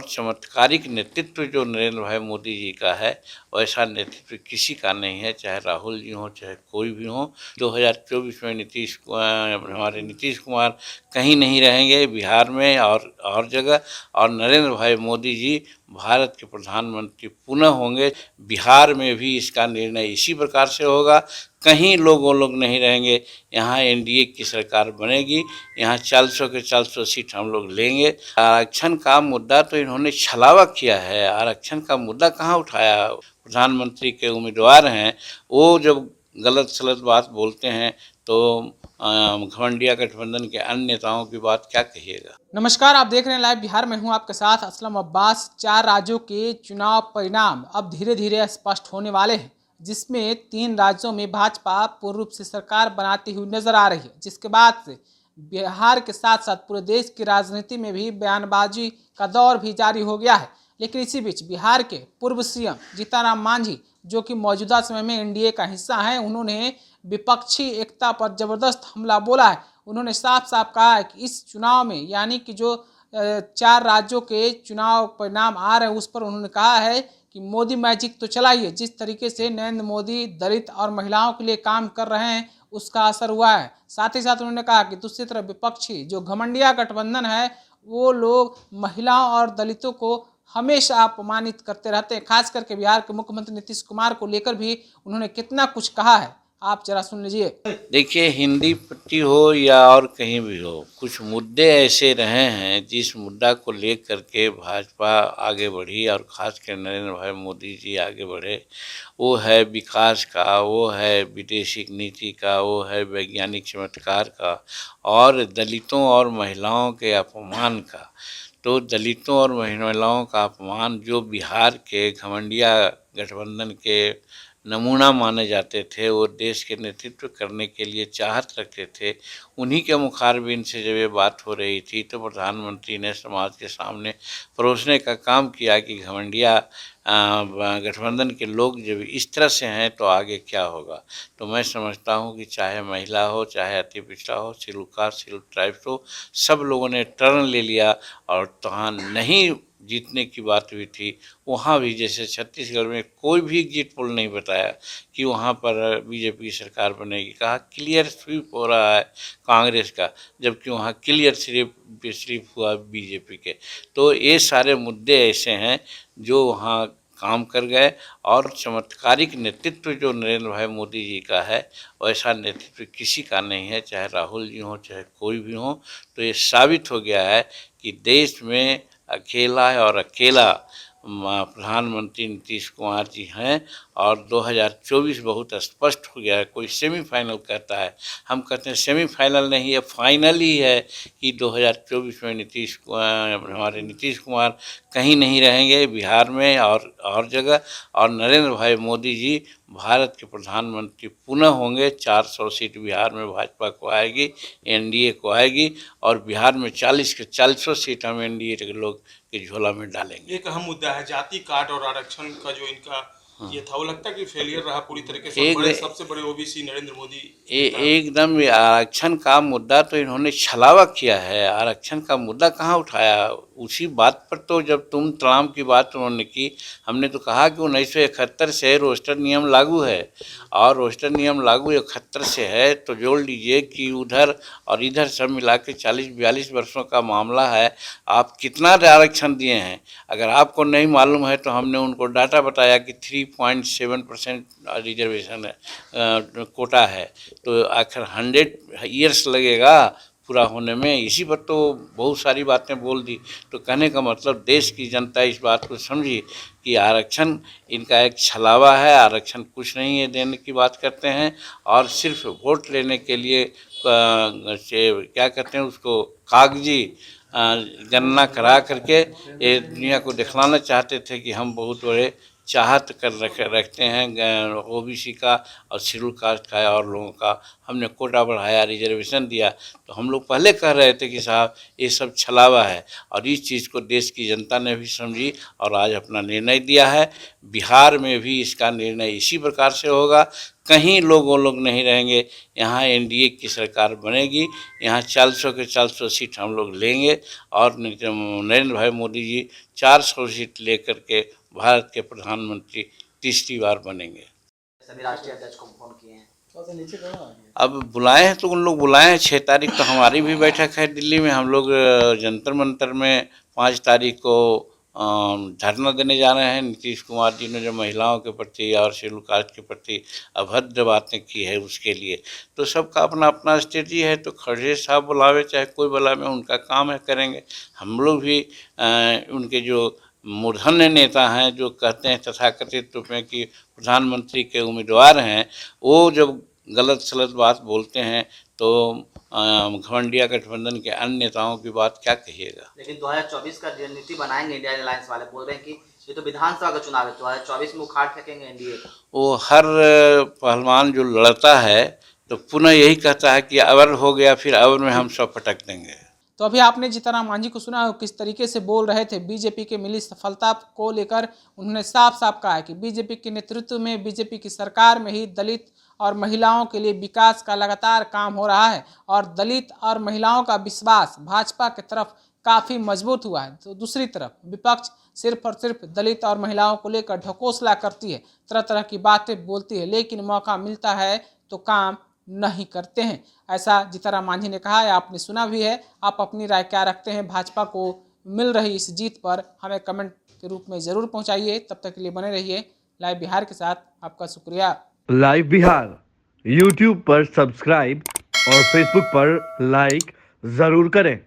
चमत्कारिक नेतृत्व जो नरेंद्र भाई मोदी जी का है, वैसा नेतृत्व किसी का नहीं है, चाहे राहुल जी हों चाहे कोई भी हो। 2024 में हमारे नीतीश कुमार कहीं नहीं रहेंगे, बिहार में और जगह, और नरेंद्र भाई मोदी जी भारत के प्रधानमंत्री पुनः होंगे। बिहार में भी इसका निर्णय इसी प्रकार से होगा, कहीं वो लोग नहीं रहेंगे। यहाँ एनडीए की सरकार बनेगी, यहाँ 400 के 400 सीट हम लोग लेंगे। आरक्षण का मुद्दा तो इन्होंने छलावा किया है, आरक्षण का मुद्दा कहाँ उठाया। प्रधानमंत्री के उम्मीदवार हैं, वो जब गलत सलत बात बोलते हैं तो घमंडिया गठबंधन के अन्य नेताओं की बात क्या कहिएगा। नमस्कार, आप देख रहे हैं लाइव बिहार में हूं आपके साथ असलम अब्बास। 4 राज्यों के चुनाव परिणाम अब धीरे धीरे स्पष्ट होने वाले हैं, जिसमें 3 राज्यों में भाजपा पूर्ण रूप से सरकार बनाती हुई नजर आ रही है, जिसके बाद से बिहार के साथ साथ पूरे देश की राजनीति में भी बयानबाजी का दौर भी जारी हो गया है। लेकिन इसी बीच बिहार के पूर्व सीएम जीतनराम मांझी, जो कि मौजूदा समय में एनडीए का हिस्सा हैं, उन्होंने विपक्षी एकता पर जबरदस्त हमला बोला है। उन्होंने साफ साफ कहा है कि इस चुनाव में, यानी कि जो 4 राज्यों के चुनाव परिणाम आ रहे हैं, उस पर उन्होंने कहा है कि मोदी मैजिक तो चला ही है। जिस तरीके से नरेंद्र मोदी दलित और महिलाओं के लिए काम कर रहे हैं, उसका असर हुआ है। साथ ही साथ उन्होंने कहा कि दूसरी तरफ विपक्षी जो घमंडिया गठबंधन है, वो लोग महिलाओं और दलितों को हमेशा अपमानित करते रहते हैं। खास करके बिहार के मुख्यमंत्री नीतीश कुमार को लेकर भी उन्होंने कितना कुछ कहा है, आप जरा सुन लीजिए। देखिए, हिंदी पट्टी हो या और कहीं भी हो, कुछ मुद्दे ऐसे रहे हैं जिस मुद्दा को लेकर के भाजपा आगे बढ़ी और खासकर नरेंद्र भाई मोदी जी आगे बढ़े। वो है विकास का, वो है विदेशी नीति का, वो है वैज्ञानिक चमत्कार का, और दलितों और महिलाओं के अपमान का। तो दलितों और महिलाओं का अपमान जो बिहार के घमंडिया गठबंधन के नमूना माने जाते थे, वो देश के नेतृत्व करने के लिए चाहत रखते थे, उन्हीं के मुखारबिन से जब ये बात हो रही थी तो प्रधानमंत्री ने समाज के सामने परोसने का काम किया कि घमंडिया गठबंधन के लोग जब इस तरह से हैं तो आगे क्या होगा। तो मैं समझता हूँ कि चाहे महिला हो, चाहे अति पिछड़ा हो, शेड्यूल कास्ट, शेड्यूल ट्राइब्स हो, सब लोगों ने टर्न ले लिया। और तहाँ नहीं जीतने की बात हुई थी, वहाँ भी जैसे छत्तीसगढ़ में कोई भी एग्जिट पोल नहीं बताया कि वहाँ पर बीजेपी की सरकार बनेगी। कहा क्लियर स्वीप हो रहा है कांग्रेस का, जबकि वहाँ क्लियर सिर्फ हुआ बीजेपी के। तो ये सारे मुद्दे ऐसे हैं जो वहाँ काम कर गए। और चमत्कारिक नेतृत्व जो नरेंद्र भाई मोदी जी का है, वैसा नेतृत्व किसी का नहीं है, चाहे राहुल जी हों चाहे कोई भी हो। तो ये साबित हो गया है कि देश में अकेला है और अकेला प्रधानमंत्री नीतीश कुमार जी हैं। और 2024 बहुत स्पष्ट हो गया है। कोई सेमीफाइनल कहता है, हम कहते हैं सेमीफाइनल नहीं है, फाइनल ही है कि 2024 में हमारे नीतीश कुमार कहीं नहीं रहेंगे, बिहार में और जगह, और नरेंद्र भाई मोदी जी भारत के प्रधानमंत्री पुनः होंगे। 400 सीट बिहार में भाजपा को आएगी, एनडीए को आएगी, और बिहार में 40 के 400 सीट हम एनडीए के लोग के झोला में डालेंगे। एक अहम मुद्दा है जाति काट और आरक्षण का जो इनका ये था, वो लगता है कि फेलियर रहा पूरी तरीके से। सबसे बड़े ओबीसी नरेंद्र मोदी एकदम आरक्षण का मुद्दा तो इन्होंने छलावा किया है। आरक्षण का मुद्दा कहाँ उठाया। उसी बात पर तो जब तुम तमाम की बात उन्होंने की, हमने तो कहा कि 1971 से रोस्टर नियम लागू है, और रोस्टर नियम लागू 71 से है। तो जोड़ लीजिए कि उधर और इधर सब मिला के 40-42 वर्षों का मामला है। आप कितना आरक्षण दिए हैं, अगर आपको नहीं मालूम है तो हमने उनको डाटा बताया कि 3.7% रिजर्वेशन है, कोटा है। तो आखिर 100 ईयर्स लगेगा पूरा होने में। इसी पर तो बहुत सारी बातें बोल दी। तो कहने का मतलब देश की जनता इस बात को समझी कि आरक्षण इनका एक छलावा है, आरक्षण कुछ नहीं है देने की बात करते हैं, और सिर्फ वोट लेने के लिए क्या कहते हैं उसको, कागजी गणना करा करके ये दुनिया को दिखलाना चाहते थे कि हम बहुत बड़े चाहत रखते हैं ओबीसी का और शेड्यूल कास्ट का और लोगों का। हमने कोटा बढ़ाया, रिजर्वेशन दिया। तो हम लोग पहले कह रहे थे कि साहब ये सब छलावा है, और इस चीज़ को देश की जनता ने भी समझी और आज अपना निर्णय दिया है। बिहार में भी इसका निर्णय इसी प्रकार से होगा, कहीं वो लोग नहीं रहेंगे। यहाँ एनडीए की सरकार बनेगी, यहाँ 400 के 400 सीट हम लोग लेंगे और नरेंद्र भाई मोदी जी 400 सीट लेकर के भारत के प्रधानमंत्री तीसरी बार बनेंगे। सभी राष्ट्रीय अध्यक्ष को फोन किए हैं। अब बुलाए हैं तो उन लोग बुलाए हैं। 6 तारीख तो हमारी भी बैठक है दिल्ली में। हम लोग जंतर मंतर में 5 तारीख को धरना देने जा रहे हैं। नीतीश कुमार जी ने जो महिलाओं के प्रति और शेड्यूल कास्ट के प्रति अभद्र बातें की है उसके लिए, तो सबका अपना अपना स्ट्रेटजी है। तो खड़गे साहब बुलावे चाहे कोई बुलावे, उनका काम है, करेंगे। हम लोग भी उनके जो मूर्धन्य नेता हैं जो कहते हैं तथाकथित रूप में कि प्रधानमंत्री के उम्मीदवार हैं, वो जब गलत सलत बात बोलते हैं तो घमंडिया गठबंधन के अन्य नेताओं की बात क्या कहिएगा। लेकिन 2024 का रणनीति बनाएंगे इंडिया अलायंस वाले, बोल रहे हैं कि ये तो विधानसभा का चुनाव है, 2024 में उखाड़ फेंकेंगे एनडीए। वो हर पहलवान जो लड़ता है तो पुनः यही कहता है कि अवर हो गया फिर अवर में हम सब पटक देंगे। तो अभी आपने जीतनराम मांझी को सुना किस तरीके से बोल रहे थे। बीजेपी के मिली सफलता को लेकर उन्होंने साफ साफ कहा है कि बीजेपी के नेतृत्व में, बीजेपी की सरकार में ही दलित और महिलाओं के लिए विकास का लगातार काम हो रहा है और दलित और महिलाओं का विश्वास भाजपा की तरफ काफ़ी मजबूत हुआ है। तो दूसरी तरफ विपक्ष सिर्फ और सिर्फ दलित और महिलाओं को लेकर ढकोसला करती है, तरह तरह की बातें बोलती है, लेकिन मौका मिलता है तो काम नहीं करते हैं। ऐसा जीतनराम मांझी ने कहा है, आपने सुना भी है। आप अपनी राय क्या रखते हैं भाजपा को मिल रही इस जीत पर, हमें कमेंट के रूप में ज़रूर पहुंचाइए। तब तक के लिए बने रहिए लाइव बिहार के साथ। आपका शुक्रिया। लाइव बिहार यूट्यूब पर सब्सक्राइब और फेसबुक पर लाइक ज़रूर करें।